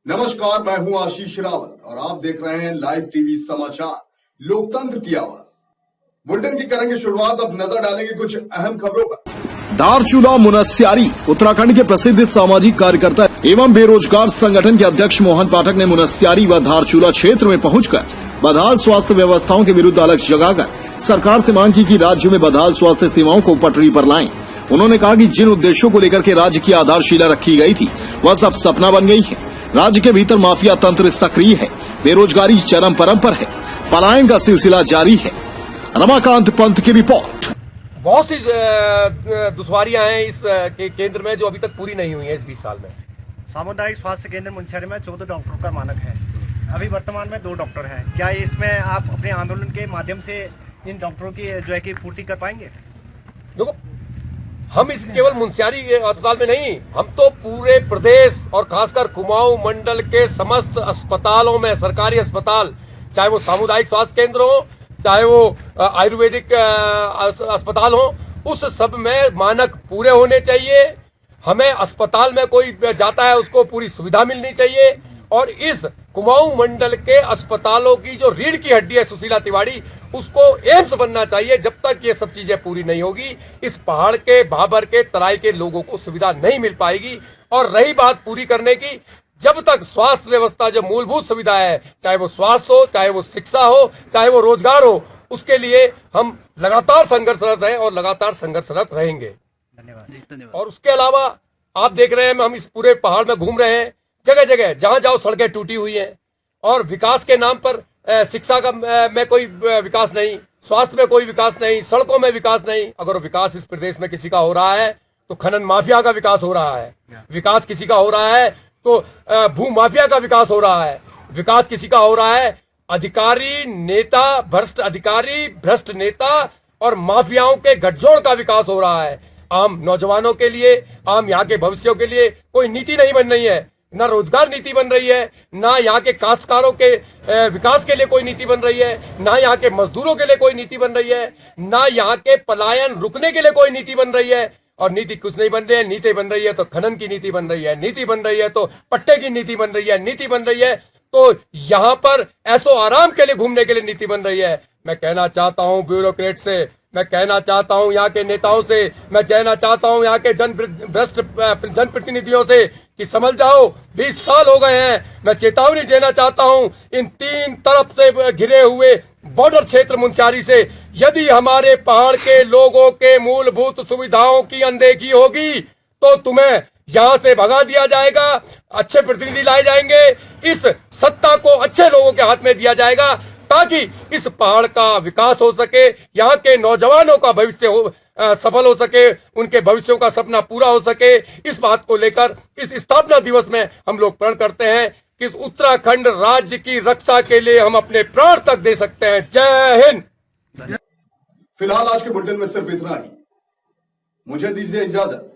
नमस्कार, मैं हूं आशीष रावत और आप देख रहे हैं लाइव टीवी समाचार लोकतंत्र की आवाज। बुलेटिन की करेंगे शुरुआत। अब नजर डालेंगे कुछ अहम खबरों पर। धारचूला मुनस्यारी उत्तराखंड के प्रसिद्ध सामाजिक कार्यकर्ता एवं बेरोजगार संगठन के अध्यक्ष मोहन पाठक ने मुनस्यारी व धारचूला क्षेत्र में पहुंचकर बदहाल स्वास्थ्य व्यवस्थाओं के विरुद्ध अलग जगाकर सरकार से मांग की कि राज्य में बदहाल स्वास्थ्य सेवाओं को पटरी पर लाएं। उन्होंने कहा कि जिन उद्देश्यों को लेकर के राज्य की आधारशिला रखी गई थी वह सब सपना बन गई है। राज्य के भीतर माफिया तंत्र सक्रिय है, बेरोजगारी चरम परम पर है, पलायन का सिलसिला जारी है। रमाकांत पंत की रिपोर्ट। बहुत सी दुश्वारियां हैं इस केंद्र में जो अभी तक पूरी नहीं हुई है। इस 20 साल में सामुदायिक स्वास्थ्य केंद्र मुनस्यारी में 14 डॉक्टरों का मानक है। अभी वर्तमान में 2 डॉक्टर हैं। क्या इसमें आप अपने आंदोलन के माध्यम से इन डॉक्टरों की जो है कि पूर्ति कर पाएंगे? देखो, हम इस केवल मुनस्यारी अस्पताल में नहीं, हम तो पूरे प्रदेश और खासकर कुमाऊं मंडल के समस्त अस्पतालों में, सरकारी अस्पताल, चाहे वो सामुदायिक स्वास्थ्य केंद्र हो, चाहे वो आयुर्वेदिक अस्पताल हो, उस सब में मानक पूरे होने चाहिए। हमें अस्पताल में कोई जाता है उसको पूरी सुविधा मिलनी चाहिए। और इस कुमाऊं मंडल के अस्पतालों की जो रीढ़ की हड्डी है सुशीला तिवारी, उसको एम्स बनना चाहिए। जब तक ये सब चीजें पूरी नहीं होगी, इस पहाड़ के, भाबर के, तराई के लोगों को सुविधा नहीं मिल पाएगी। और रही बात पूरी करने की, जब तक स्वास्थ्य व्यवस्था जो मूलभूत सुविधा है, चाहे वो स्वास्थ्य हो, चाहे वो शिक्षा हो, चाहे वो रोजगार हो, उसके लिए हम लगातार संघर्षरत हैं और लगातार संघर्षरत रहेंगे। धन्यवाद। और उसके अलावा आप देख रहे हैं, हम इस पूरे पहाड़ में घूम रहे हैं, जगह जगह जहां जाओ सड़कें टूटी हुई हैं। और विकास के नाम पर शिक्षा का में कोई विकास नहीं, स्वास्थ्य में कोई विकास नहीं, सड़कों में विकास नहीं। अगर विकास इस प्रदेश में किसी का हो रहा है तो खनन माफिया का विकास हो रहा है। विकास किसी का हो रहा है तो भू माफिया का विकास हो रहा है। विकास किसी का हो रहा है अधिकारी, नेता, भ्रष्ट अधिकारी, भ्रष्ट नेता और माफियाओं के गठजोड़ का विकास हो रहा है। आम नौजवानों के लिए, आम यहाँ के भविष्यों के लिए कोई नीति नहीं बन रही है। ना रोजगार नीति बन रही है, ना यहाँ के काश्तकारों के विकास के लिए कोई नीति बन रही है, ना यहाँ के मजदूरों के लिए कोई नीति बन रही है, ना यहाँ के पलायन रुकने के लिए कोई नीति बन रही है। और नीति कुछ नहीं बन रही है। नीति बन रही है तो खनन की नीति बन रही है, नीति बन रही है तो पट्टे की नीति बन रही है, नीति बन रही है तो यहाँ पर ऐसो आराम के लिए घूमने के लिए नीति बन रही है। मैं कहना चाहता हूँ ब्यूरोक्रेट से, मैं कहना चाहता हूं यहाँ के नेताओं से, मैं कहना चाहता हूं यहाँ के भ्रष्ट जनप्रतिनिधियों से कि समझ जाओ, 20 साल हो गए हैं। मैं चेतावनी देना चाहता हूं इन 3 तरफ से घिरे हुए बॉर्डर क्षेत्र मुनस्यारी से, यदि हमारे पहाड़ के लोगों के मूलभूत सुविधाओं की अनदेखी होगी तो तुम्हें यहाँ से भगा दिया जाएगा। अच्छे प्रतिनिधि लाए जाएंगे, इस सत्ता को अच्छे लोगों के हाथ में दिया जाएगा ताकि इस पहाड़ का विकास हो सके, यहाँ के नौजवानों का भविष्य सफल हो सके, उनके भविष्यों का सपना पूरा हो सके। इस बात को लेकर इस स्थापना दिवस में हम लोग प्रण करते हैं कि इस उत्तराखंड राज्य की रक्षा के लिए हम अपने प्राण तक दे सकते हैं। जय हिंद। फिलहाल आज के बुलेटिन में सिर्फ इतना ही। मुझे दीजिए इजाजत।